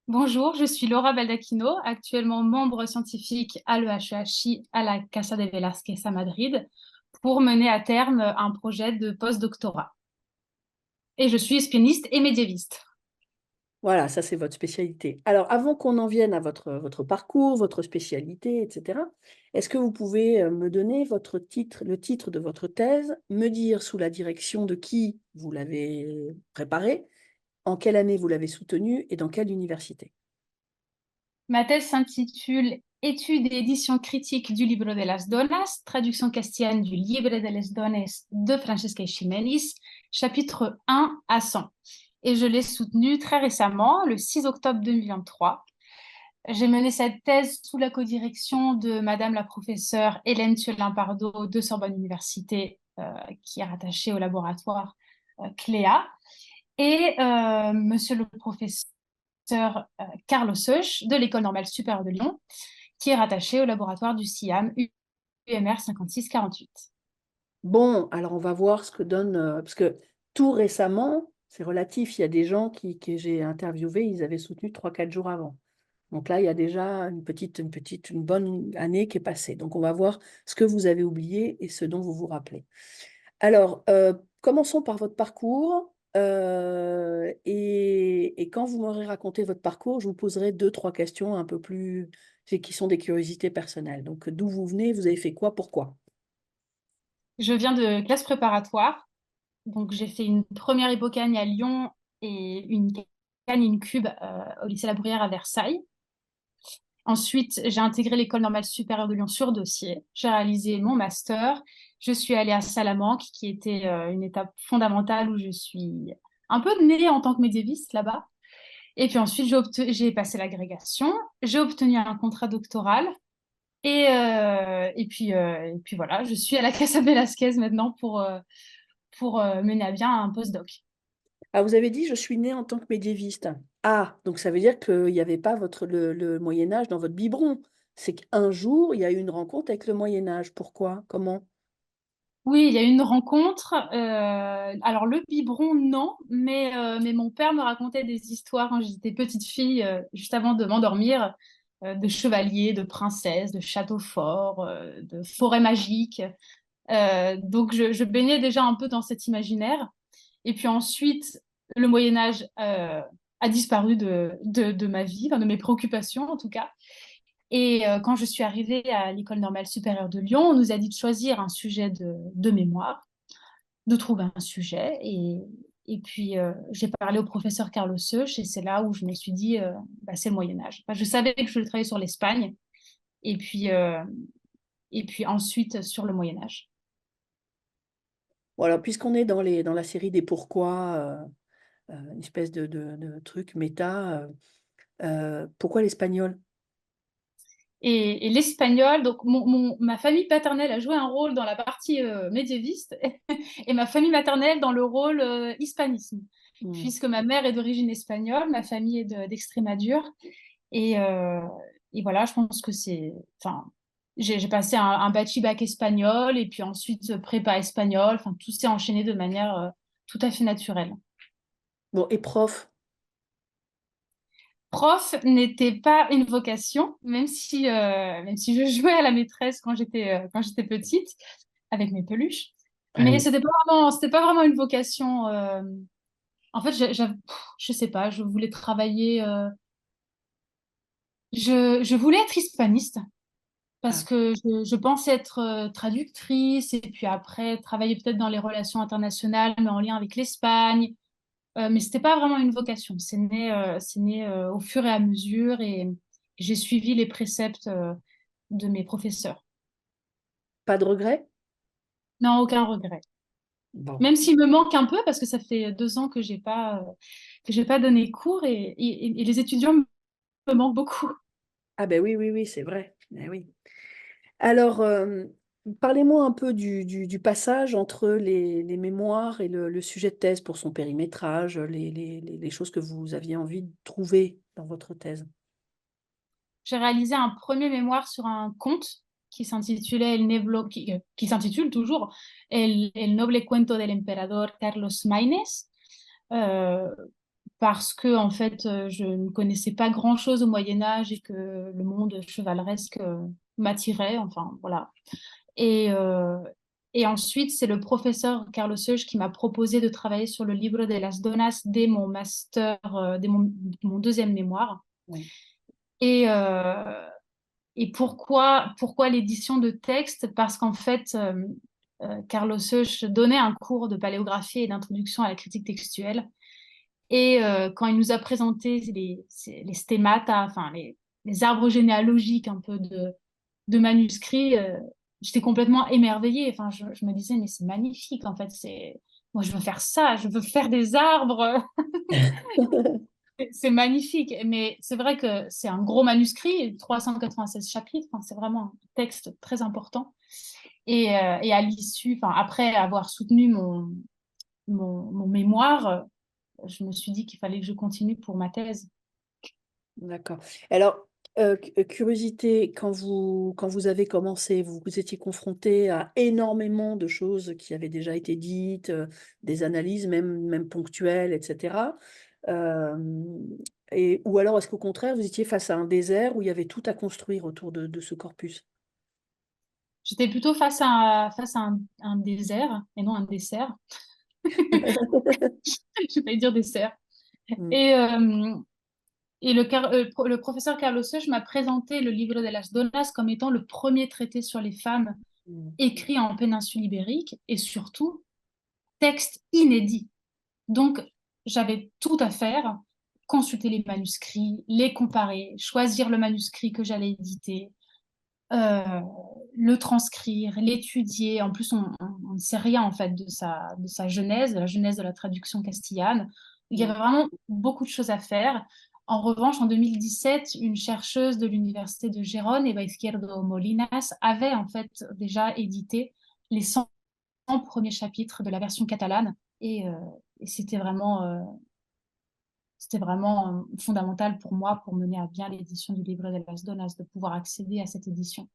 Bonjour, je suis Laura Baldacchino, actuellement membre scientifique à l'EHEHI à la Casa de Velázquez à Madrid, pour mener à terme un projet de post-doctorat. Et je suis pianiste et médiéviste. Voilà, ça c'est votre spécialité. Alors avant qu'on en vienne à votre parcours, votre spécialité et cetera, est-ce que vous pouvez, me donner votre titre le titre de votre thèse, me dire sous la direction de qui vous l'avez préparée, en quelle année vous l'avez soutenue et dans quelle université? Ma thèse s'intitule Étude et édition critique du Libro de las Donas, traduction castillane du Libre de les Dones de Francesca Ximenis, chapitre 1 à 100. Et je l'ai soutenue très récemment, le 6 octobre 2023. J'ai mené cette thèse sous la codirection de Madame la professeure Hélène Thiolin-Pardo de Sorbonne Université, qui est rattachée au laboratoire CLEA, et Monsieur le professeur Carlos Seuch de l'École normale supérieure de Lyon, qui est rattaché au laboratoire du CIAM UMR 5648. Bon, alors on va voir ce que donne, parce que tout récemment, c'est relatif, il y a des gens que j'ai interviewés, ils avaient soutenu 3 4 jours avant. Donc là, il y a déjà une bonne année qui est passée. Donc on va voir ce que vous avez oublié et ce dont vous vous rappelez. Alors, commençons par votre parcours, et quand vous m'aurez raconté votre parcours, je vous poserai 2 3 questions un peu plus qui sont des curiosités personnelles. Donc d'où vous venez? Vous avez fait quoi? Pourquoi? Je viens de classe préparatoire, donc j'ai fait une première hypocagne à Lyon et une cagne in cube au lycée La Bruyère à Versailles. Ensuite, j'ai intégré l'École normale supérieure de Lyon sur dossier. J'ai réalisé mon master. Je suis allée à Salamanque, qui était une étape fondamentale où je suis un peu née en tant que médiéviste là-bas. Et puis ensuite, j'ai passé l'agrégation. J'ai obtenu un contrat doctoral. Et puis voilà, je suis à la Casa Velasquez maintenant pour mener à bien un postdoc. Ah, vous avez dit: «Je suis née en tant que médiéviste». Ah, donc ça veut dire qu'il y avait pas le Moyen Âge dans votre biberon. C'est qu'un jour, il y a eu une rencontre avec le Moyen Âge. Pourquoi? Comment? Oui, il y a eu une rencontre. Alors, le biberon, non, mais mon père me racontait des histoires quand j'étais petite fille, juste avant de m'endormir, de chevaliers, de princesses, de châteaux forts, de forêts magiques. Donc, je baignais déjà un peu dans cet imaginaire. Et puis ensuite, le Moyen Âge a disparu de ma vie, enfin, de mes préoccupations en tout cas. Et quand je suis arrivée à l'École normale supérieure de Lyon, on nous a dit de choisir un sujet de mémoire, de trouver un sujet. Et puis, j'ai parlé au professeur Carlos Seuch et c'est là où je me suis dit, bah, c'est le Moyen Âge. Enfin, je savais que je voulais travailler sur l'Espagne et puis, euh, et puis ensuite sur le Moyen Âge. Voilà, puisqu'on est dans la série des pourquoi, une espèce de truc méta, pourquoi l'espagnol? Et l'espagnol, donc ma famille paternelle a joué un rôle dans la partie médiéviste et ma famille maternelle dans le rôle hispanisme. Mmh. Puisque ma mère est d'origine espagnole, ma famille est d'Extrémadure. Et, euh, et voilà, je pense que c'est. Enfin, j'ai passé un bac espagnol et puis ensuite prépa espagnol. Enfin, tout s'est enchaîné de manière tout à fait naturelle. Bon, et prof? Prof n'était pas une vocation, même si je jouais à la maîtresse quand j'étais petite avec mes peluches. Ah Mais oui. c'était pas vraiment une vocation. En fait, je sais pas, je voulais travailler. Je voulais être hispaniste parce Ah. que je pensais être traductrice et puis après travailler peut-être dans les relations internationales, mais en lien avec l'Espagne. Mais c'était pas vraiment une vocation. C'est né au fur et à mesure et j'ai suivi les préceptes de mes professeurs. Pas de regret? Non, aucun regret. Bon. Même s'il me manque un peu parce que ça fait 2 ans que j'ai pas donné cours et les étudiants me manquent beaucoup. Ah ben oui, oui, oui, c'est vrai. Eh oui. Alors, parlez-moi un peu du passage entre les mémoires et le sujet de thèse pour son périmétrage, les choses que vous aviez envie de trouver dans votre thèse. J'ai réalisé un premier mémoire sur un conte qui s'intitulait qui s'intitule toujours El noble cuento del emperador Carlos Maínez, euh, parce que en fait, je ne connaissais pas grand-chose au Moyen Âge et que le monde chevaleresque m'attirait. Enfin, voilà. Et, euh, et ensuite, c'est le professeur Carlos Seuch qui m'a proposé de travailler sur le Libro de las Donas dès mon master, dès mon deuxième mémoire. Oui, Et, euh, et pourquoi l'édition de texte? Parce qu'en fait, Carlos Seuch donnait un cours de paléographie et d'introduction à la critique textuelle. Et quand il nous a présenté les stémata, enfin les arbres généalogiques un peu de manuscrits, j'étais complètement émerveillée. Enfin, je me disais, mais c'est magnifique en fait. Moi, je veux faire ça, je veux faire des arbres. C'est magnifique. Mais c'est vrai que c'est un gros manuscrit, 396 chapitres. Enfin, c'est vraiment un texte très important. Et à l'issue, enfin, après avoir soutenu mon mémoire, je me suis dit qu'il fallait que je continue pour ma thèse. d'accord. Alors, curiosité, quand vous avez commencé, vous étiez confronté à énormément de choses qui avaient déjà été dites, des analyses même ponctuelles, etc. Ou alors est-ce qu'au contraire, vous étiez face à un désert où il y avait tout à construire autour de ce corpus? J'étais plutôt face à un désert et non un dessert. Je vais pas dire dessert. Mm, Et, le professeur Carlos Seuch m'a présenté le Libro de las Donas comme étant le premier traité sur les femmes mm. écrit en péninsule ibérique et surtout texte inédit. Donc, j'avais tout à faire, consulter les manuscrits, les comparer, choisir le manuscrit que j'allais éditer, euh, le transcrire, l'étudier. En plus, on ne sait rien en fait de sa genèse, de la genèse de la traduction castillane. Il y avait Mm. vraiment beaucoup de choses à faire. En revanche, en 2017, une chercheuse de l'université de Gérone, Eva Izquierdo Molinas, avait en fait déjà édité les 100 premiers chapitres de la version catalane et c'était vraiment fondamental pour moi pour mener à bien l'édition du Livre de las Donas, de pouvoir accéder à cette édition.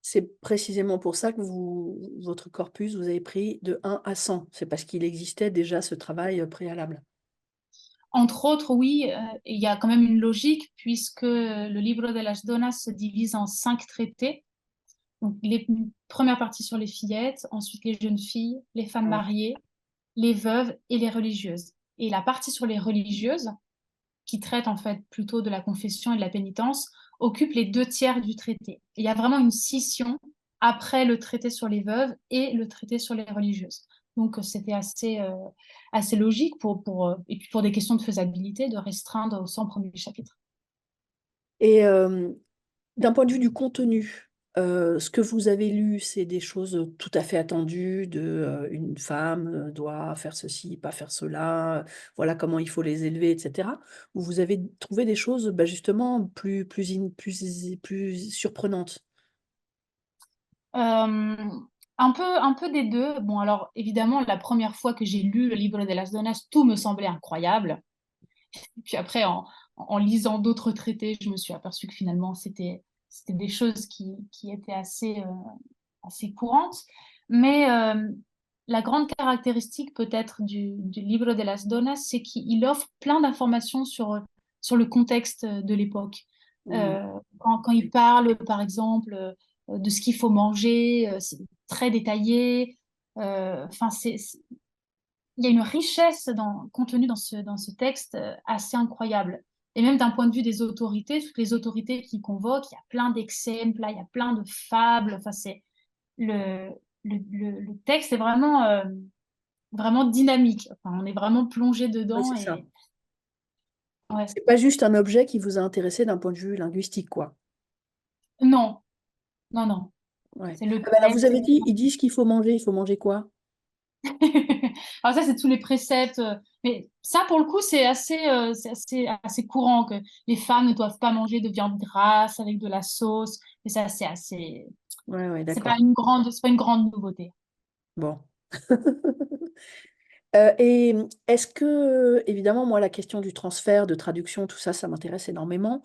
C'est précisément pour ça que votre corpus, vous avez pris de 1 à 100. C'est parce qu'il existait déjà ce travail préalable. Entre autres, oui, il y a quand même une logique puisque le Libro de las Donas se divise en 5 traités. Donc, les premières parties sur les fillettes, ensuite les jeunes filles, les femmes Ouais. mariées, les veuves et les religieuses. Et la partie sur les religieuses, qui traite en fait plutôt de la confession et de la pénitence, occupe les 2 tiers du traité. Et il y a vraiment une scission après le traité sur les veuves et le traité sur les religieuses. Donc c'était assez logique et puis pour des questions de faisabilité de restreindre aux 100 premiers chapitres. Et d'un point de vue du contenu, ce que vous avez lu, c'est des choses tout à fait attendues une femme, doit faire ceci, pas faire cela, voilà comment il faut les élever et cetera? Ou vous avez trouvé des choses, bah, justement plus surprenantes? Euh, un peu des deux. Bon, alors évidemment, la première fois que j'ai lu le Livre de las Donas, tout me semblait incroyable. Puis après, en lisant d'autres traités, je me suis aperçue que finalement, c'était des choses qui étaient assez courantes. Mais la grande caractéristique peut-être du Livre de las Donas, c'est qu'il offre plein d'informations sur le contexte de l'époque. Mmh. Quand il parle, par exemple, de ce qu'il faut manger, c'est très détaillé. Enfin, il y a une richesse contenue dans ce texte assez incroyable. Et même d'un point de vue des autorités, toutes les autorités qui convoquent, il y a plein d'exemples, il y a plein de fables. Enfin, le, le texte est vraiment dynamique. Enfin, on est vraiment plongé Ouais, dedans c'est ça. et ouais. C'est pas juste un objet qui vous a intéressé d'un point de vue linguistique, quoi? Non, non, non. Ouais. C'est le Ah bah, alors vous texte. avez dit, ils disent qu'il faut manger quoi? Alors ça, c'est tous les préceptes. Mais ça, pour le coup, c'est assez courant que les femmes ne doivent pas manger de viande grasse avec de la sauce. Mais ça, Ouais, ouais, c'est pas d'accord. c'est pas une grande nouveauté. Bon. Et est-ce que, évidemment, moi, la question du transfert, de traduction, tout ça, ça m'intéresse énormément.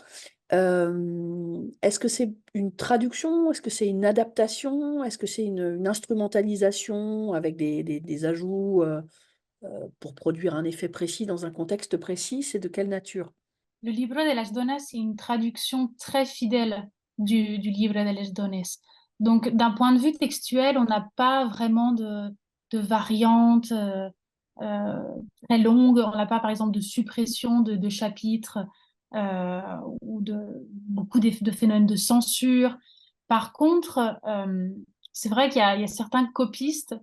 Est-ce que c'est une traduction? Est-ce que c'est une adaptation? Est-ce que c'est une instrumentalisation avec des ajouts? pour produire un effet précis dans un contexte précis, c'est de quelle nature? Le Libro de las Donas, c'est une traduction très fidèle du Livre de las Dones. Donc, d'un point de vue textuel, on n'a pas vraiment de variantes euh, très longues. On n'a pas, par exemple, de suppression de chapitres euh, ou de beaucoup de phénomènes de censure. Par contre, c'est vrai qu'il y a certains copistes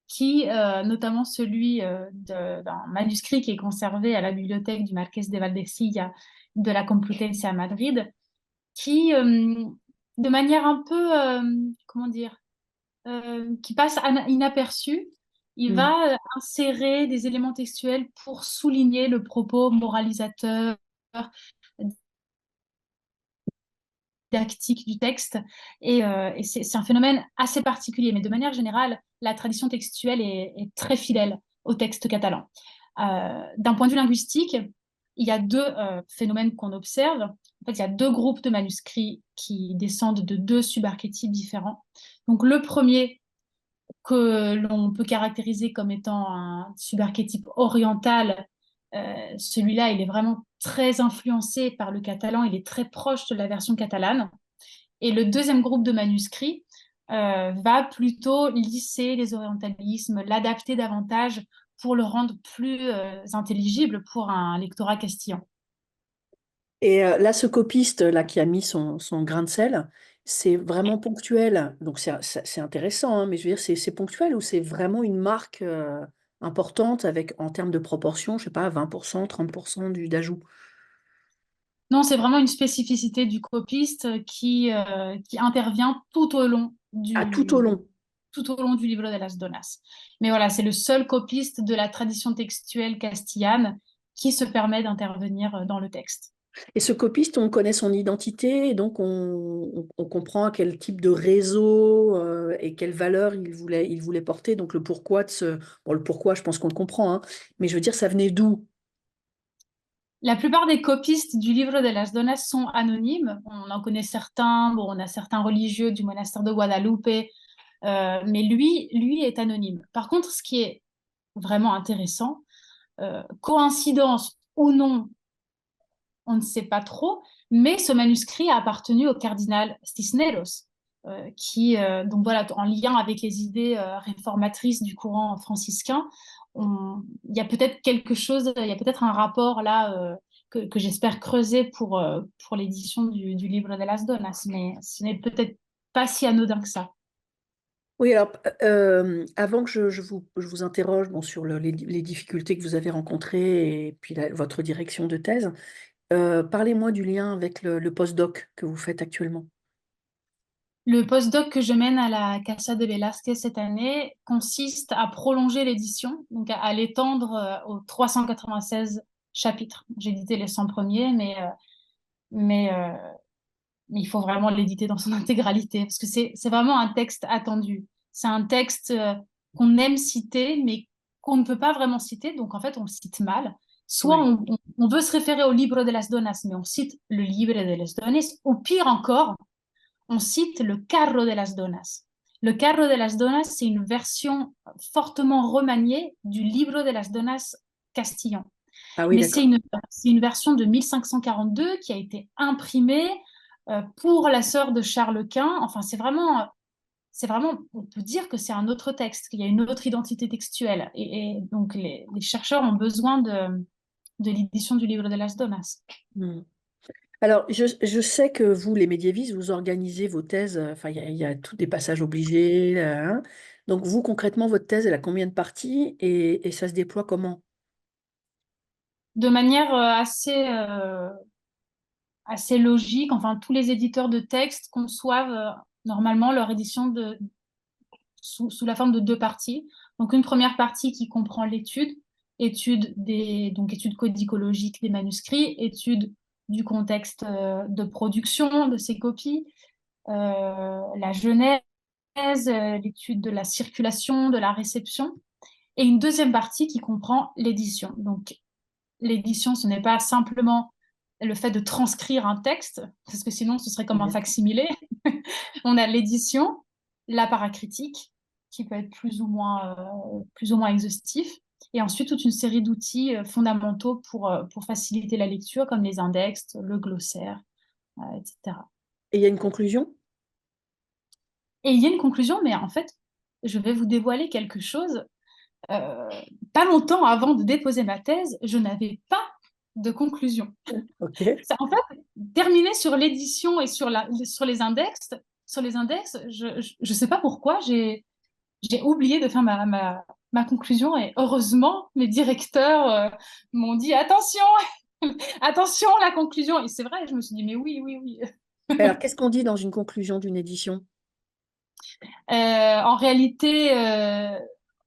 qui, notamment celui d'un manuscrit qui est conservé à la bibliothèque du Marquès de Valdecilla de la Complutense à Madrid, qui, de manière un peu, comment dire, qui passe inaperçu, il Mmh. va insérer des éléments textuels pour souligner le propos moralisateur, didactique du texte. Et c'est un phénomène assez particulier. Mais de manière générale, la tradition textuelle est très fidèle au texte catalan. D'un point de vue linguistique, il y a deux phénomènes qu'on observe. En fait, il y a deux groupes de manuscrits qui descendent de deux subarchétypes différents. Donc, le premier, que l'on peut caractériser comme étant un subarchétype oriental, celui-là, il est vraiment très influencé par le catalan, il est très proche de la version catalane. Et le deuxième groupe de manuscrits va plutôt lisser les orientalismes, l'adapter davantage pour le rendre plus intelligible pour un lectorat castillan. Et là, ce copiste là qui a mis son grain de sel, c'est vraiment ponctuel. Donc c'est intéressant, hein, mais je veux dire, c'est ponctuel ou c'est vraiment une marque, importante avec en termes de proportion, je sais pas, 20 30 du d'ajout? Non, c'est vraiment une spécificité du copiste qui intervient Ah, tout au long. tout au long du Libro de las Donas. Mais voilà, c'est le seul copiste de la tradition textuelle castillane qui se permet d'intervenir dans le texte. Et ce copiste, on connaît son identité et donc on comprend à quel type de réseau, et quelle valeur il voulait porter, donc le pourquoi de ce bon, le pourquoi, je pense qu'on le comprend, hein, mais je veux dire, ça venait d'où? La plupart des copistes du Livre de las Donas sont anonymes. On en connaît certains. Bon, on a certains religieux du monastère de Guadalupe, mais lui est anonyme. Par contre, ce qui est vraiment intéressant, coïncidence ou non, on ne sait pas trop, mais ce manuscrit a appartenu au cardinal Cisneros, donc voilà, en lien avec les idées réformatrices du courant franciscain, il y a peut-être quelque chose, il y a peut-être un rapport là que j'espère creuser pour l'édition du Livre de las Donas, mais ce n'est peut-être pas si anodin que ça. Oui, alors, avant que je vous interroge, bon, sur les difficultés que vous avez rencontrées et puis votre direction de thèse, parlez-moi du lien avec le postdoc que vous faites actuellement. Le postdoc que je mène à la Casa de Velázquez cette année consiste à prolonger l'édition, donc à l'étendre aux 396 chapitres. J'ai édité les 100 premiers, mais, euh, mais il faut vraiment l'éditer dans son intégralité, parce que c'est vraiment un texte attendu. C'est un texte qu'on aime citer, mais qu'on ne peut pas vraiment citer, donc en fait on le cite mal. Soit Ouais. on veut se référer au Libro de las Donas, mais on cite le Libre de las Donas, ou pire encore, on cite le Carro de las Donas. Le Carro de las Donas, c'est une version fortement remaniée du Libro de las Donas castillan. Ah oui, Mais d'accord. c'est une version de 1552 qui a été imprimée pour la sœur de Charles Quint. Enfin, c'est vraiment, on peut dire que c'est un autre texte, qu'il y a une autre identité textuelle. Et donc, les chercheurs ont besoin de l'édition du Livre de las Donas. Mmh. Alors, je sais que vous, les médiévistes, vous organisez vos thèses, enfin, il y a tous des passages obligés, hein. Donc vous, concrètement, votre thèse, elle a combien de parties et ça se déploie comment? De manière assez logique. Enfin, tous les éditeurs de textes conçoivent normalement leur édition sous la forme de deux parties. Donc, une première partie qui comprend donc étude codicologique des manuscrits, étude du contexte de production de ces copies, la genèse, l'étude de la circulation, de la réception, et une deuxième partie qui comprend l'édition. Donc, l'édition, ce n'est pas simplement le fait de transcrire un texte, parce que sinon ce serait comme un Mmh. facsimilé. On a l'édition, la paracritique, qui peut être plus ou moins exhaustif, Et ensuite, toute une série d'outils fondamentaux pour faciliter la lecture, comme les index, le glossaire, etc. Et il y a une conclusion? Et il y a une conclusion, mais en fait, je vais vous dévoiler quelque chose. Euh, Pas longtemps avant de déposer ma thèse, je n'avais pas de conclusion. Ok. Ça, en fait, terminer sur l'édition et sur les index, je sais pas pourquoi, j'ai oublié de faire ma conclusion et heureusement, mes directeurs m'ont dit attention, attention, la conclusion. Et c'est vrai, je me suis dit mais oui, oui, oui. Alors, qu'est-ce qu'on dit dans une conclusion d'une édition? En réalité,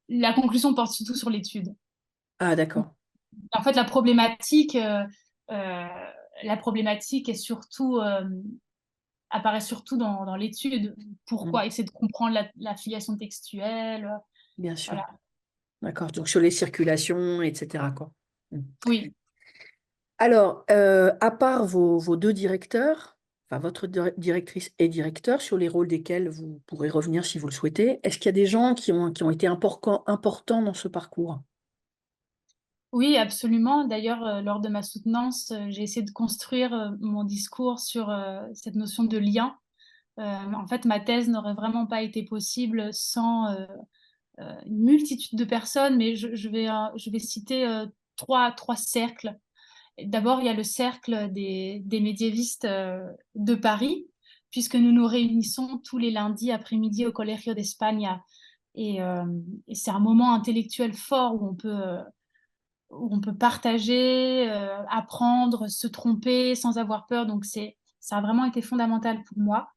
la conclusion porte surtout sur l'étude. Ah, d'accord. En fait, euh, la problématique est surtout, apparaît surtout dans l'étude. Mm. Pourquoi? Essayer de comprendre la filiation textuelle. Bien sûr. Voilà. D'accord. Donc, sur les circulations, etc., quoi. Mm. Oui. Alors, à part vos deux directeurs, enfin votre directrice et directeur, sur les rôles desquels vous pourrez revenir si vous le souhaitez, est-ce qu'il y a des gens qui ont été importants dans ce parcours? Oui, absolument. D'ailleurs, lors de ma soutenance, j'ai essayé de construire mon discours sur cette notion de lien. En fait, ma thèse n'aurait vraiment pas été possible sans une multitude de personnes, mais je vais citer trois cercles. D'abord, il y a le cercle des médiévistes de Paris, puisque nous nous réunissons tous les lundis après-midi au Colegio d'Espagne. Et c'est un moment intellectuel fort où on peut partager, apprendre, se tromper sans avoir peur. Donc, ça a vraiment été fondamental pour moi.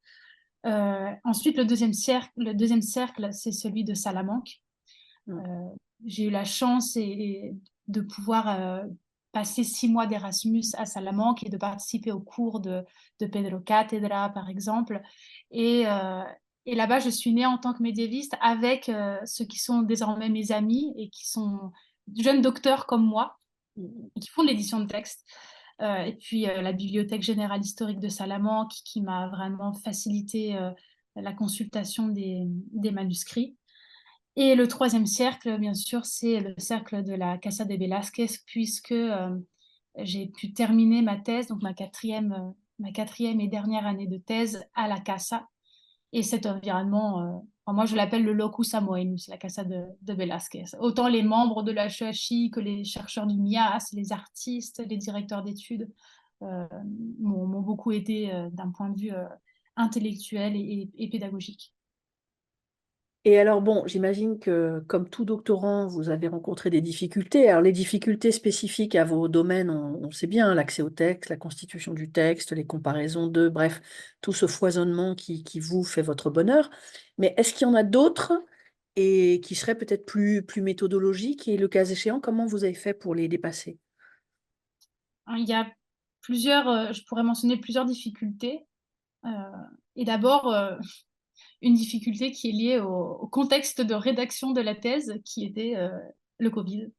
Ensuite, le deuxième cercle, c'est celui de Salamanque. Mm. J'ai eu la chance de pouvoir passer 6 mois d'Erasmus à Salamanque et de participer aux cours de Pedro Cátedra, par exemple. Et, euh, et là-bas, je suis née en tant que médiéviste avec ceux qui sont désormais mes amis et qui sont jeunes docteurs comme moi, et qui font de l'édition de texte. Et puis la Bibliothèque générale historique de Salamanque qui m'a vraiment facilité la consultation des manuscrits. Et le troisième cercle, bien sûr, c'est le cercle de la Casa de Velázquez, puisque j'ai pu terminer ma thèse, donc ma quatrième et dernière année de thèse à la Casa. Et cet environnement, enfin, moi je l'appelle le locus amoenus, la Casa de Velázquez. Autant les membres de la HEHI que les chercheurs du MIAS, les artistes, les directeurs d'études euh, m'ont beaucoup aidé d'un point de vue intellectuel et pédagogique. Et alors, bon, j'imagine que comme tout doctorant, vous avez rencontré des difficultés. Alors, les difficultés spécifiques à vos domaines, on sait bien, l'accès au texte, la constitution du texte, les comparaisons de, bref, tout ce foisonnement qui vous fait votre bonheur. Mais est-ce qu'il y en a d'autres et qui seraient peut-être plus méthodologiques? Et le cas échéant, comment vous avez fait pour les dépasser? Hein, il y a je pourrais mentionner plusieurs difficultés. Euh, et d'abord, une difficulté qui est liée au contexte de rédaction de la thèse, qui était le Covid,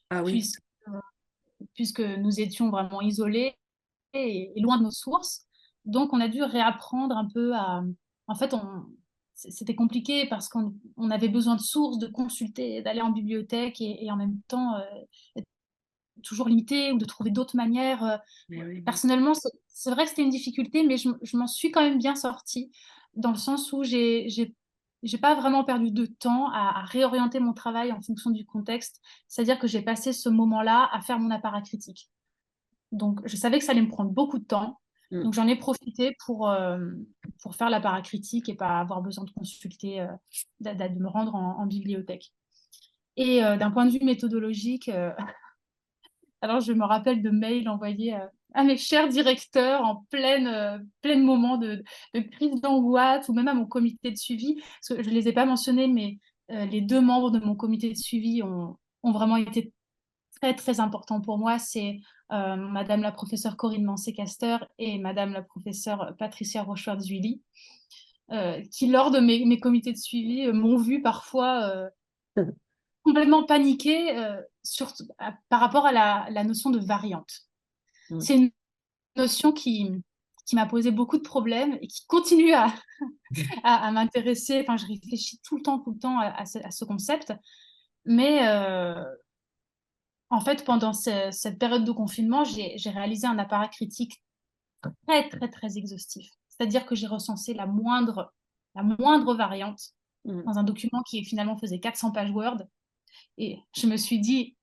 Ah oui. puisque, puisque nous étions vraiment isolés et loin de nos sources. Donc, on a dû réapprendre un peu à... En fait, c'était compliqué parce qu'on avait besoin de sources, de consulter, d'aller en bibliothèque et en même temps être toujours limité ou de trouver d'autres manières. Mais oui. Personnellement, c'est vrai que c'était une difficulté, mais je m'en suis quand même bien sortie, dans le sens où j'ai pas vraiment perdu de temps à réorienter mon travail en fonction du contexte. C'est-à-dire que j'ai passé ce moment-là à faire mon apparat critique. Donc, je savais que ça allait me prendre beaucoup de temps. Mm. Donc, j'en ai profité pour faire l'apparat critique et pas avoir besoin de consulter, de me rendre en bibliothèque. Et d'un point de vue méthodologique, alors, je me rappelle de mails envoyés à mes chers directeurs en plein moment de crise d'angoisse ou même à mon comité de suivi. Parce que je ne les ai pas mentionnés, mais les deux membres de mon comité de suivi ont vraiment été très, très importants pour moi. C'est Madame la professeure Corinne Mancé-Caster et Madame la professeure Patricia Rochefort-Zuili, qui, lors de mes comités de suivi, m'ont vu parfois complètement paniquée par rapport à la notion de variante. Mm. C'est une notion qui m'a posé beaucoup de problèmes et qui continue à m'intéresser. Enfin, je réfléchis tout le temps à ce concept. Mais En fait, pendant cette période de confinement, j'ai réalisé un appareil critique très, très, très exhaustif. C'est-à-dire que j'ai recensé la moindre variante Mm. dans un document qui finalement faisait 400 pages Word. Et je me suis dit,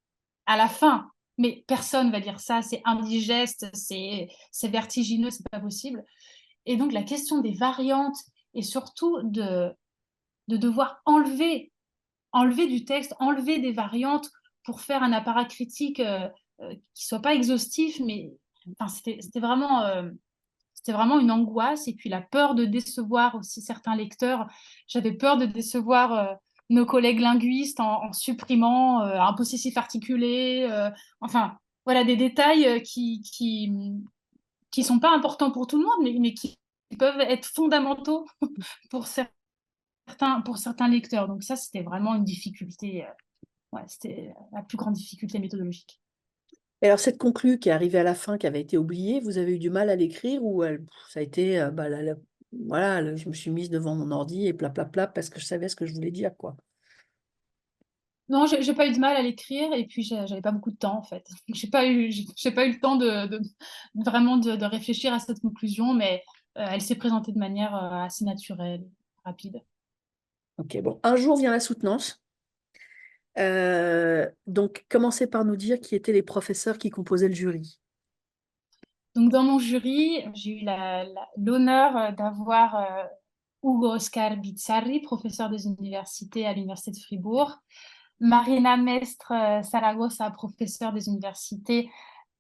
à la fin, mais personne va dire ça, c'est indigeste, c'est vertigineux, c'est pas possible. Et donc la question des variantes et surtout de devoir enlever du texte, enlever des variantes pour faire un apparat critique qui soit pas exhaustif, mais enfin, c'était vraiment une angoisse. Et puis la peur de décevoir aussi certains lecteurs. J'avais peur de décevoir nos collègues linguistes en supprimant un possessif articulé. Enfin, voilà, des détails qui sont pas importants pour tout le monde, mais qui peuvent être fondamentaux pour pour certains lecteurs. Donc ça, c'était vraiment une difficulté. Ouais, c'était la plus grande difficulté méthodologique. Et alors cette conclue qui est arrivée à la fin, qui avait été oubliée, vous avez eu du mal à l'écrire ou ça a été, bah, voilà, je me suis mise devant mon ordi et plat parce que je savais ce que je voulais dire, quoi? Non, j'ai pas eu de mal à l'écrire et puis j'avais pas beaucoup de temps en fait. J'ai pas eu le temps vraiment de réfléchir à cette conclusion, mais elle s'est présentée de manière assez naturelle, rapide. OK, bon, un jour vient la soutenance. Donc commencez par nous dire qui étaient les professeurs qui composaient le jury. Donc dans mon jury, j'ai eu l'honneur d'avoir Hugo Oscar Bizzarri, professeur des universités à l'Université de Fribourg, Marina Mestre Saragossa, professeure des universités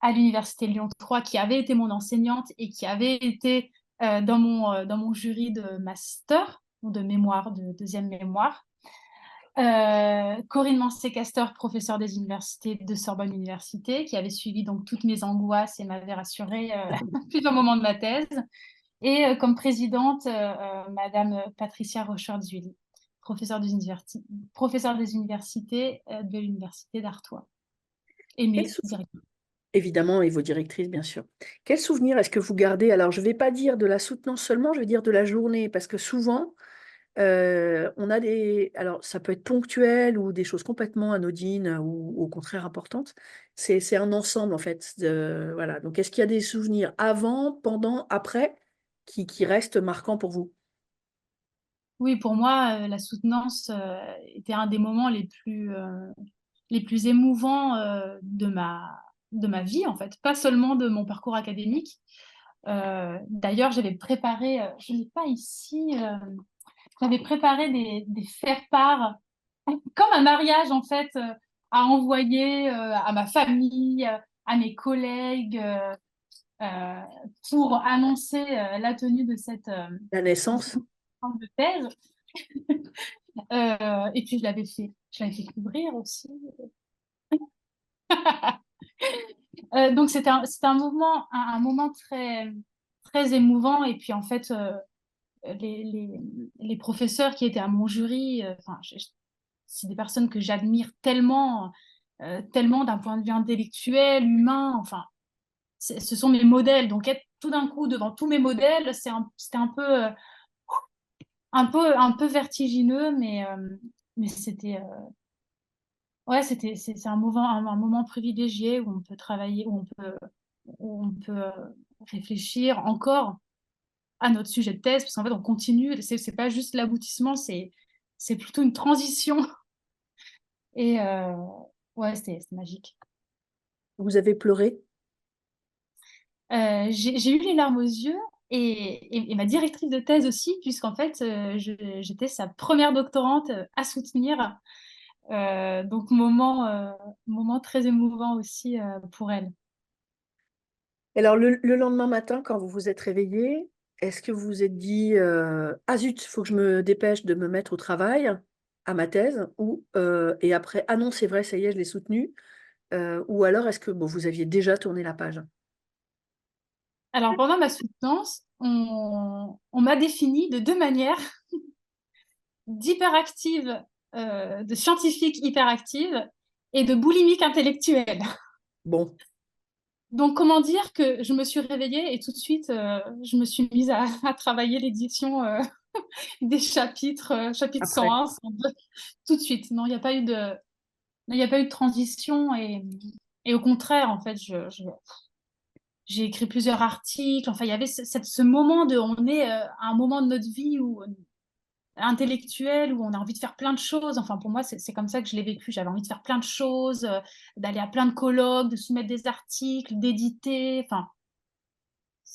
à l'Université Lyon 3, qui avait été mon enseignante et qui avait été dans mon jury de master, ou de mémoire, de deuxième mémoire. Corinne Mancé-Castor, professeure des universités de Sorbonne Université, qui avait suivi donc toutes mes angoisses et m'avait rassurée plusieurs moments de ma thèse. Et comme présidente, Madame Patricia Rochard-Zueli, professeure des universités de l'Université d'Artois. Et Quel mes sou directrices. Évidemment et vos directrices, bien sûr. Quel souvenir est-ce que vous gardez? Alors je ne vais pas dire de la soutenance seulement, je vais dire de la journée parce que souvent, on a des alors ça peut être ponctuel ou des choses complètement anodines ou au contraire importantes. C'est un ensemble en fait de voilà, donc est-ce qu'il y a des souvenirs avant, pendant, après qui restent marquants pour vous? Oui, pour moi, la soutenance était un des moments les plus émouvants de ma vie, en fait, pas seulement de mon parcours académique. D'ailleurs, j'avais préparé, je ne l'ai pas ici, j'avais préparé des faire-part, comme un mariage, en fait, à envoyer à ma famille, à mes collègues, euh, pour annoncer la tenue La de cette naissance? conférence de thèse. Et puis je l'avais fait couvrir aussi. Donc c'était un moment très, très émouvant. Et puis en fait, les professeurs qui étaient à mon jury, enfin, c'est des personnes que j'admire tellement, tellement d'un point de vue intellectuel, humain. Enfin, ce sont mes modèles. Donc être tout d'un coup devant tous mes modèles, c'était un peu vertigineux, mais c'était ouais, c'est un moment privilégié où on peut travailler, où on peut réfléchir encore à notre sujet de thèse, parce qu'en fait, on continue. C'est pas juste l'aboutissement, c'est plutôt une transition. Et ouais, c'était magique. Vous avez pleuré? J'ai eu les larmes aux yeux et ma directrice de thèse aussi, puisqu'en fait, j'étais sa première doctorante à soutenir. Donc, moment très émouvant aussi pour elle. Et alors le lendemain matin, quand vous vous êtes réveillé, est-ce que vous vous êtes dit, «Ah zut, il faut que je me dépêche de me mettre au travail, à ma thèse» ou et après: «Ah non, c'est vrai, ça y est, je l'ai soutenue», ou alors est-ce que, bon, vous aviez déjà tourné la page? Alors, pendant ma soutenance, on m'a définie de deux manières, d'hyperactive, de scientifique hyperactive et de boulimique intellectuelle. Bon, Donc, comment dire que je me suis réveillée et tout de suite, je me suis mise à travailler l'édition des chapitres, chapitre après. 101, 102, tout de suite. Non, il n'y a pas eu Il n'y a pas eu de transition et au contraire, en fait, j'ai écrit plusieurs articles. Enfin, il y avait ce moment on est à un moment de notre vie où intellectuel où on a envie de faire plein de choses. Enfin, pour moi, c'est comme ça que je l'ai vécu. J'avais envie de faire plein de choses, d'aller à plein de colloques, de soumettre des articles, d'éditer. Enfin,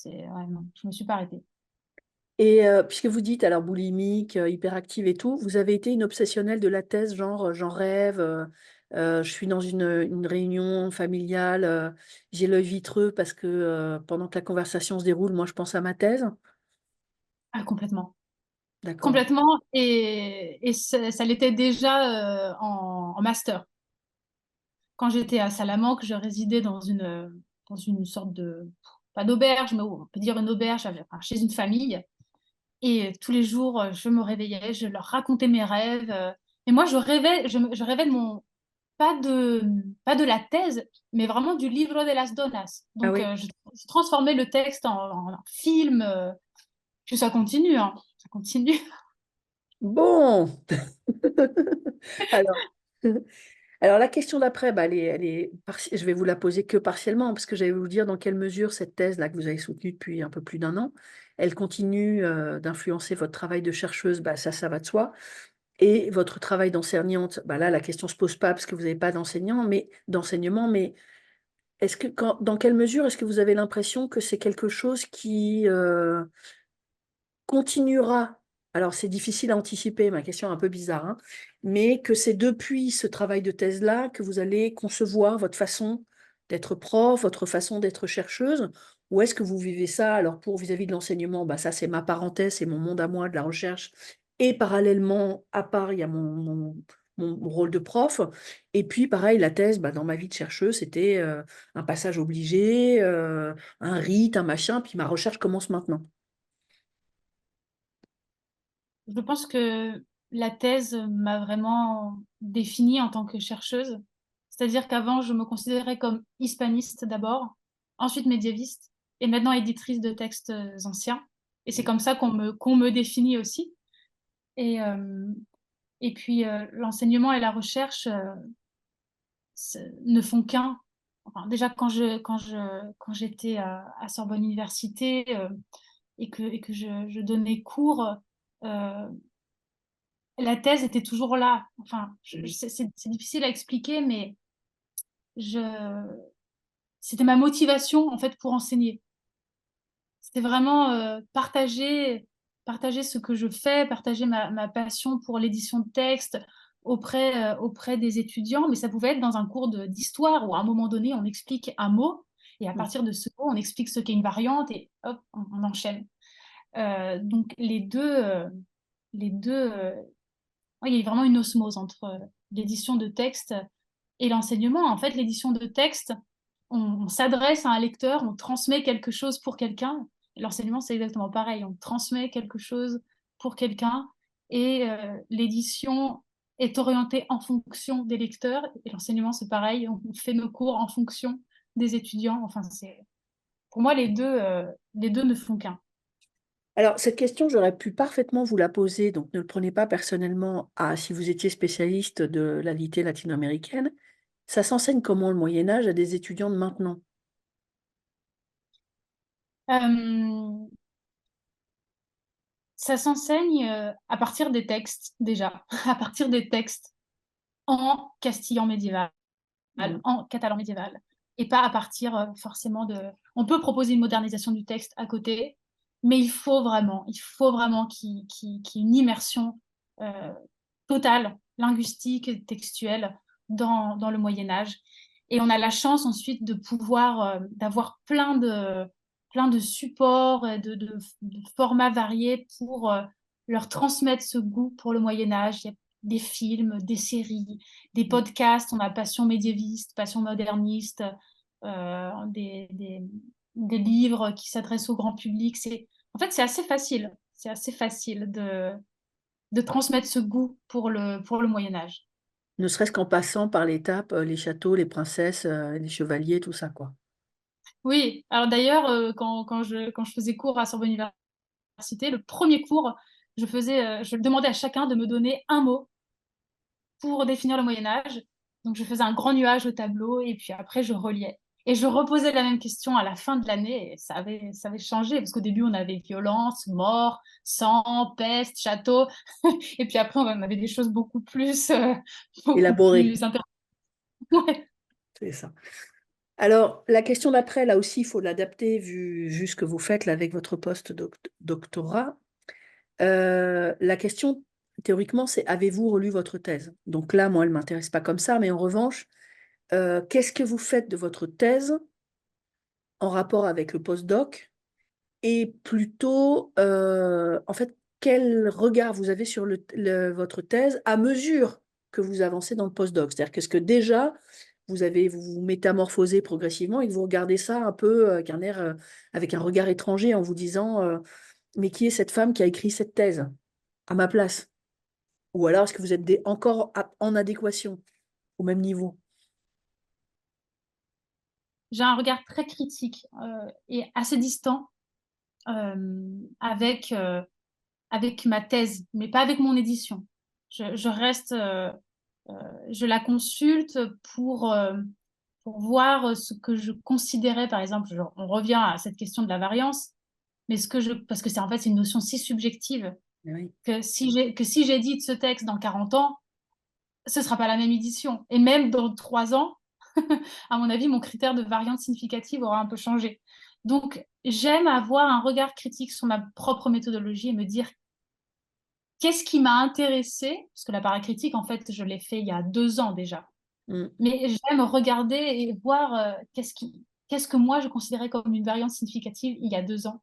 ouais, non, je me suis pas arrêtée. Et puisque vous dites alors boulimique, hyperactive et tout, vous avez été une obsessionnelle de la thèse, genre, j'en rêve, je suis dans une réunion familiale, j'ai l'œil vitreux parce que, pendant que la conversation se déroule, moi je pense à ma thèse? Ah, complètement. D'accord. Complètement. Et ça l'était déjà en master. Quand j'étais à Salamanque, je résidais dans une sorte de, pas d'auberge, mais on peut dire une auberge enfin, chez une famille. Et tous les jours, je me réveillais, je leur racontais mes rêves. Et moi, je rêvais de pas de la thèse, mais vraiment du livro de las donas. Ah Donc, oui. je transformais le texte en film. Puis ça continue, hein, ça continue. Bon! Alors alors la question d'après, bah, elle est je vais vous la poser que partiellement, parce que j'allais vous dire dans quelle mesure cette thèse-là que vous avez soutenue depuis un peu plus d'un an, elle continue, d'influencer votre travail de chercheuse, bah, ça va de soi. Et votre travail d'enseignante, bah, là, la question se pose pas parce que vous n'avez pas d'enseignement, mais est-ce que dans quelle mesure est-ce que vous avez l'impression que c'est quelque chose qui, continuera? Alors c'est difficile à anticiper, ma question est un peu bizarre, hein, mais que c'est depuis ce travail de thèse-là que vous allez concevoir votre façon d'être prof, votre façon d'être chercheuse? Ou est-ce que vous vivez ça alors pour vis-à-vis de l'enseignement, bah, ça c'est ma parenthèse, c'est mon monde à moi de la recherche et parallèlement, à part, il y a mon rôle de prof et puis pareil la thèse, bah, dans ma vie de chercheuse, c'était, un passage obligé, un rite, un machin, puis ma recherche commence maintenant. Je pense que la thèse m'a vraiment définie en tant que chercheuse. C'est-à-dire qu'avant, je me considérais comme hispaniste d'abord, ensuite médiéviste, et maintenant éditrice de textes anciens. Et c'est comme ça qu'on me définit aussi. Et, euh, et puis, l'enseignement et la recherche ne font qu'un. Enfin, déjà, quand j'étais à Sorbonne Université et que je donnais cours, euh, la thèse était toujours là. Enfin, c'est difficile à expliquer, mais je, c'était ma motivation en fait pour enseigner. C'était vraiment partager ce que je fais, partager ma passion pour l'édition de textes auprès des étudiants. Mais ça pouvait être dans un cours d'histoire où à un moment donné, on explique un mot et à Mmh. partir de ce mot, on explique ce qu'est une variante et hop, on enchaîne. Donc les deux ouais, il y a vraiment une osmose entre l'édition de texte et l'enseignement. En fait, l'édition de texte, on s'adresse à un lecteur, on transmet quelque chose pour quelqu'un. L'enseignement, c'est exactement pareil. On transmet quelque chose pour quelqu'un et l'édition est orientée en fonction des lecteurs. Et l'enseignement, c'est pareil. On fait nos cours en fonction des étudiants. Enfin, pour moi, les deux ne font qu'un. Alors, cette question, j'aurais pu parfaitement vous la poser, donc ne le prenez pas personnellement à si vous étiez spécialiste de la littérature latino-américaine. Ça s'enseigne comment le Moyen Âge à des étudiants de maintenant? Euh, Ça s'enseigne à partir des textes, déjà, à partir des textes en castillan médiéval, Mmh. en catalan médiéval, et pas à partir forcément de... On peut proposer une modernisation du texte à côté, mais il faut vraiment qu'il y ait une immersion euh, totale, linguistique, et textuelle dans le Moyen Âge. Et on a la chance ensuite de pouvoir, d'avoir plein de supports, de formats variés pour leur transmettre ce goût pour le Moyen Âge. Il y a des films, des séries, des Mmh. podcasts. On a Passion médiéviste, Passion moderniste, euh, des, des, des livres qui s'adressent au grand public. En fait, c'est assez facile. C'est assez facile de transmettre ce goût pour le Moyen Âge. Ne serait-ce qu'en passant par l'étape, les châteaux, les princesses, les chevaliers, tout ça, quoi. Oui, alors d'ailleurs, quand je faisais cours à Sorbonne Université, le premier cours, je demandais à chacun de me donner un mot pour définir le Moyen Âge. Donc, je faisais un grand nuage au tableau et puis après, je reliais. Et je reposais la même question à la fin de l'année et ça avait changé parce qu'au début, on avait violence, mort, sang, peste, château. Et puis après, on avait des choses beaucoup Élaboré, plus intéressantes. Ouais. c'est ça. Alors, la question d'après, là aussi, il faut l'adapter vu ce que vous faites là, avec votre post-doctorat. La question, théoriquement, c'est avez-vous relu votre thèse? Donc là, moi, elle ne m'intéresse pas comme ça, mais en revanche, qu'est-ce que vous faites de votre thèse en rapport avec le postdoc? Et plutôt, en fait, quel regard vous avez sur votre thèse à mesure que vous avancez dans le postdoc? C'est-à-dire qu'est-ce que déjà, vous vous métamorphosez progressivement et que vous regardez ça un peu avec un air, avec un regard étranger en vous disant, mais qui est cette femme qui a écrit cette thèse à ma place? Ou alors est-ce que vous êtes encore en adéquation, au même niveau? J'ai un regard très critique et assez distant avec, avec ma thèse, mais pas avec mon édition. Je reste, euh, je la consulte pour voir ce que je considérais, par exemple, on revient à cette question de la variance, mais parce que c'est en fait c'est une notion si subjective Oui. que si j'édite ce texte dans 40 ans, ce ne sera pas la même édition. Et même dans 3 ans, à mon avis, mon critère de variante significative aura un peu changé. Donc, j'aime avoir un regard critique sur ma propre méthodologie et me dire qu'est-ce qui m'a intéressé, parce que la paracritique, en fait, je l'ai fait il y a 2 ans déjà. Mm. Mais j'aime regarder et voir qu'est-ce que moi je considérais comme une variante significative il y a 2 ans.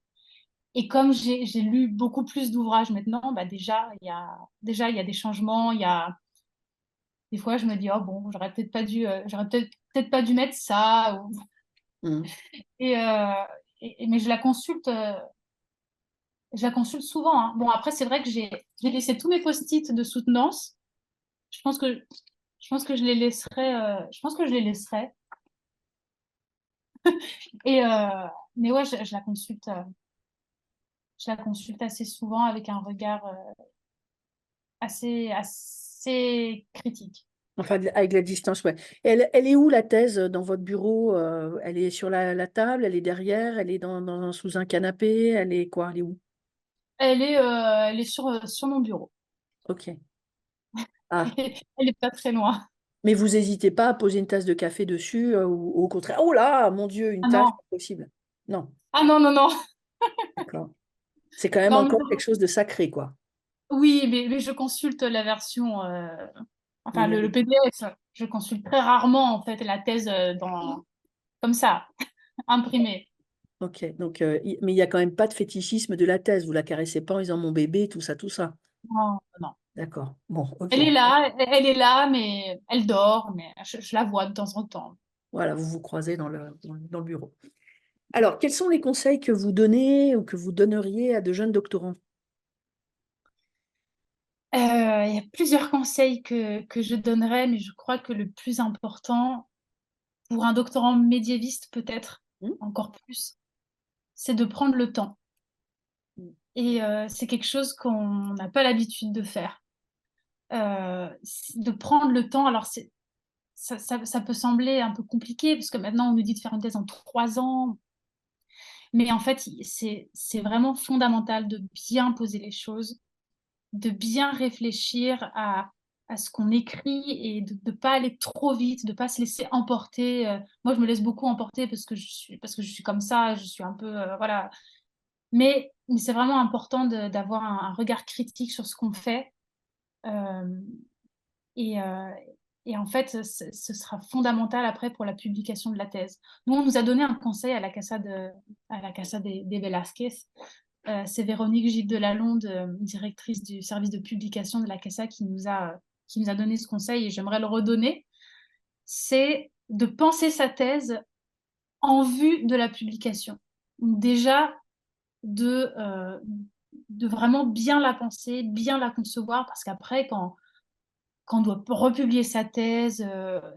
Et comme j'ai lu beaucoup plus d'ouvrages maintenant, bah déjà, il y a des changements. Des fois, je me dis, oh bon, j'aurais peut-être pas dû mettre ça. Mm. Et, euh, mais je la consulte souvent, hein. Bon, après, c'est vrai que j'ai laissé tous mes post-it de soutenance. Je pense que, je pense que je les laisserai. Je pense que je les laisserai. Et, mais ouais, je la consulte assez souvent avec un regard assez critique. Enfin, avec la distance, ouais. Elle est où la thèse dans votre bureau? Elle est sur la table, elle est derrière, elle est sous un canapé, elle est quoi? Elle est où? Elle est sur mon bureau. Ok. Ah, Elle est pas très loin. mais vous n'hésitez pas à poser une tasse de café dessus ou au contraire, oh là, mon Dieu, une Ah tasse, non, pas possible. Non, ah non, non, non. d'accord. C'est quand même Non, encore quelque chose de sacré, quoi. oui, mais je consulte la version, enfin le Numérique. PDF. Je consulte très rarement en fait la thèse comme ça, imprimée. Ok, donc, mais il n'y a quand même pas de fétichisme de la thèse. Vous la caressez pas en disant mon bébé, tout ça, tout ça. Non, non. D'accord. Bon, ok. Elle est là, mais elle dort, mais je la vois de temps en temps. Voilà, vous vous croisez dans le bureau. Alors, quels sont les conseils que vous donnez ou que vous donneriez à de jeunes doctorants? Il y a plusieurs conseils que je donnerais, mais je crois que le plus important, pour un doctorant médiéviste peut-être Hmm. encore plus, c'est de prendre le temps. Et c'est quelque chose qu'on n'a pas l'habitude de faire. De prendre le temps, alors ça peut sembler un peu compliqué, parce que maintenant on nous dit de faire une thèse en 3 ans, mais en fait c'est vraiment fondamental de bien poser les choses, de bien réfléchir à ce qu'on écrit et de ne pas aller trop vite, de ne pas se laisser emporter. Moi, je me laisse beaucoup emporter parce que je suis comme ça, je suis un peu, voilà. Mais c'est vraiment important d'avoir un regard critique sur ce qu'on fait. euh, et, euh, et en fait, ce sera fondamental après pour la publication de la thèse. Nous, on nous a donné un conseil à la Casa de Velázquez. C'est Véronique Gilles de Lalonde, directrice du service de publication de la CASA, qui nous a donné ce conseil et j'aimerais le redonner. C'est de penser sa thèse en vue de la publication. Donc déjà, de vraiment bien la penser, bien la concevoir, parce qu'après, quand on doit republier sa thèse,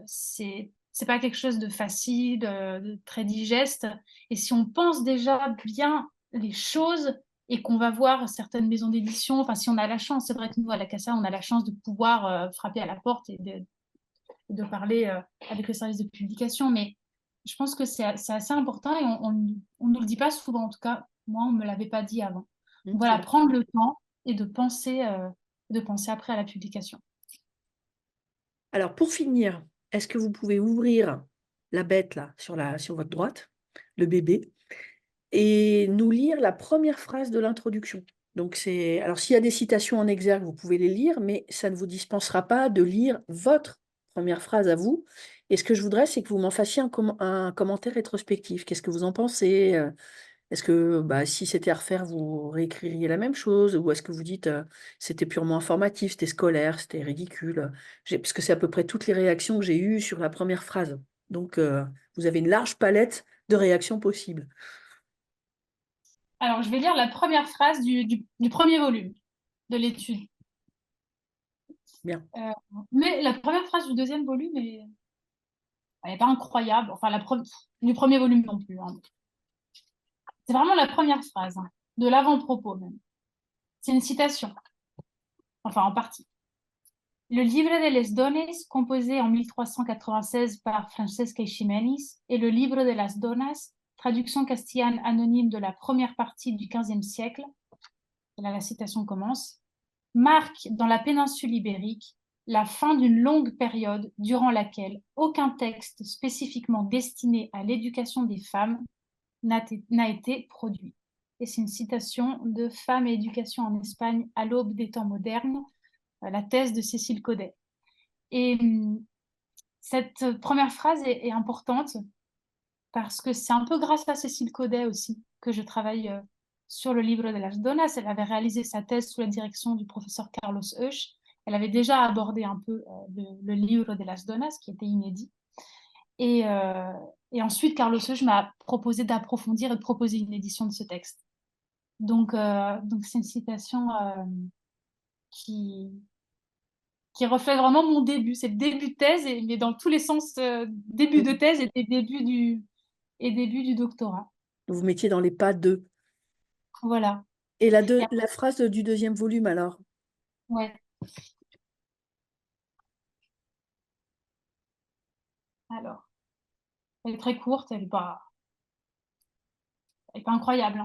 c'est pas quelque chose de facile, de très digeste. Et si on pense déjà bien les choses et qu'on va voir certaines maisons d'édition, enfin si on a la chance, c'est vrai que nous à la CASA, on a la chance de pouvoir frapper à la porte et de parler avec le service de publication. Mais je pense que c'est assez important et on ne nous le dit pas souvent. En tout cas, moi, on ne me l'avait pas dit avant. Donc C'est voilà, vrai. prendre le temps et de penser après à la publication. Alors, pour finir, est-ce que vous pouvez ouvrir la bête là, sur votre droite, le bébé, et nous lire la première phrase de l'introduction? Donc, alors, s'il y a des citations en exergue, vous pouvez les lire, mais ça ne vous dispensera pas de lire votre première phrase à vous. Et ce que je voudrais, c'est que vous m'en fassiez un commentaire rétrospectif. Qu'est-ce que vous en pensez? Est-ce que, bah, si c'était à refaire, vous réécririez la même chose? Ou est-ce que vous dites, c'était purement informatif, c'était scolaire, c'était ridicule? Parce que c'est à peu près toutes les réactions que j'ai eues sur la première phrase. Donc, vous avez une large palette de réactions possibles. Alors, je vais lire la première phrase du premier volume de l'étude. Bien. Euh, mais la première phrase du deuxième volume elle est pas incroyable. Enfin, du premier volume non plus, hein. C'est vraiment la première phrase, hein, de l'avant-propos même. C'est une citation, enfin en partie. Le Livre de les Dones, composé en 1396 par Francesca Ximenis, et le Livre de las Donas, traduction castillane anonyme de la première partie du XVe siècle, et là la citation commence, marque dans la péninsule ibérique la fin d'une longue période durant laquelle aucun texte spécifiquement destiné à l'éducation des femmes n'a été produit. Et c'est une citation de Femmes et éducation en Espagne à l'aube des temps modernes, la thèse de Cécile Codet. Et cette première phrase est importante parce que c'est un peu grâce à Cécile Codet aussi que je travaille sur le Livre de las Donas. Elle avait réalisé sa thèse sous la direction du professeur Carlos Eusch. Elle avait déjà abordé un peu le Livre de las Donas, qui était inédit. Et, euh, et ensuite, Carlos Eusch m'a proposé d'approfondir et de proposer une édition de ce texte. Donc c'est une citation qui, qui reflète vraiment mon début. C'est le début de thèse, mais dans tous les sens, début de thèse et début du doctorat. Vous mettiez dans les pas d'eux. Voilà. Et Et la phrase du deuxième volume, alors? ouais. Alors, elle est très courte, elle est pas incroyable,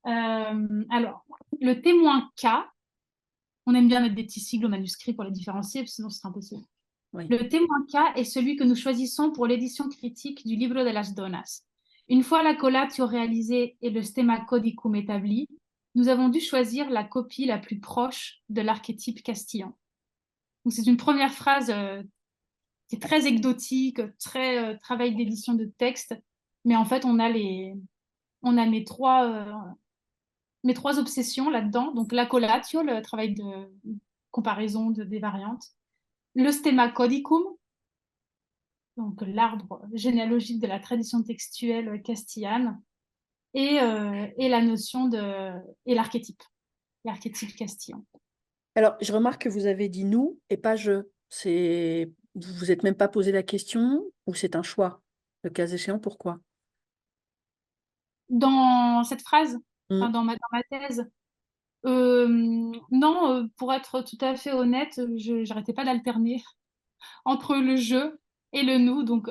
hein. Alors, le témoin K, on aime bien mettre des petits sigles au manuscrit pour les différencier, sinon c'est impossible. Oui. Le témoin K est celui que nous choisissons pour l'édition critique du Libro de las Donas. Une fois la collatio réalisée et le stemma codicum établi, nous avons dû choisir la copie la plus proche de l'archétype castillan. Donc c'est une première phrase qui est très exotique, très travail d'édition de texte, mais en fait on a mes trois obsessions là-dedans. Donc la collatio, le travail de comparaison des variantes, le stemma codicum, donc l'arbre généalogique de la tradition textuelle castillane, et la notion et l'archétype castillan. Alors, je remarque que vous avez dit nous et pas je. Vous vous êtes même pas posé la question ou c'est un choix? Le cas échéant, pourquoi? Dans cette phrase, Mm. enfin, dans ma thèse, non, pour être tout à fait honnête, je n'arrêtais pas d'alterner entre le je et le nous. Donc,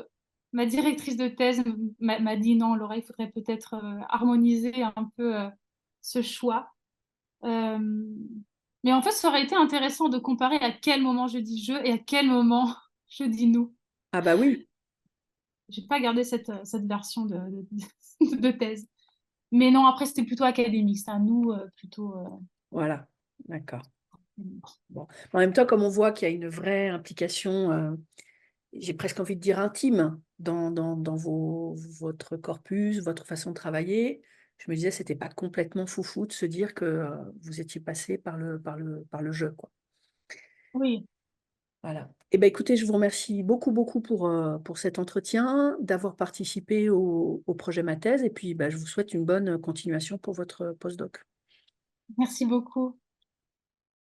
ma directrice de thèse m'a dit non, Laura, il faudrait peut-être harmoniser un peu ce choix. Euh, mais en fait, ça aurait été intéressant de comparer à quel moment je dis je et à quel moment je dis nous. Ah bah oui, Je n'ai pas gardé cette version de thèse. Mais non, après, c'était plutôt académique. C'est un nous plutôt. voilà, d'accord. Bon. En même temps, comme on voit qu'il y a une vraie implication, j'ai presque envie de dire intime, dans votre corpus, votre façon de travailler, je me disais, c'était pas complètement foufou de se dire que vous étiez passé par le jeu, quoi. Oui, Voilà. Eh ben, écoutez, je vous remercie beaucoup, beaucoup pour cet entretien, d'avoir participé au projet Ma Thèse, et puis bah, je vous souhaite une bonne continuation pour votre postdoc. merci beaucoup.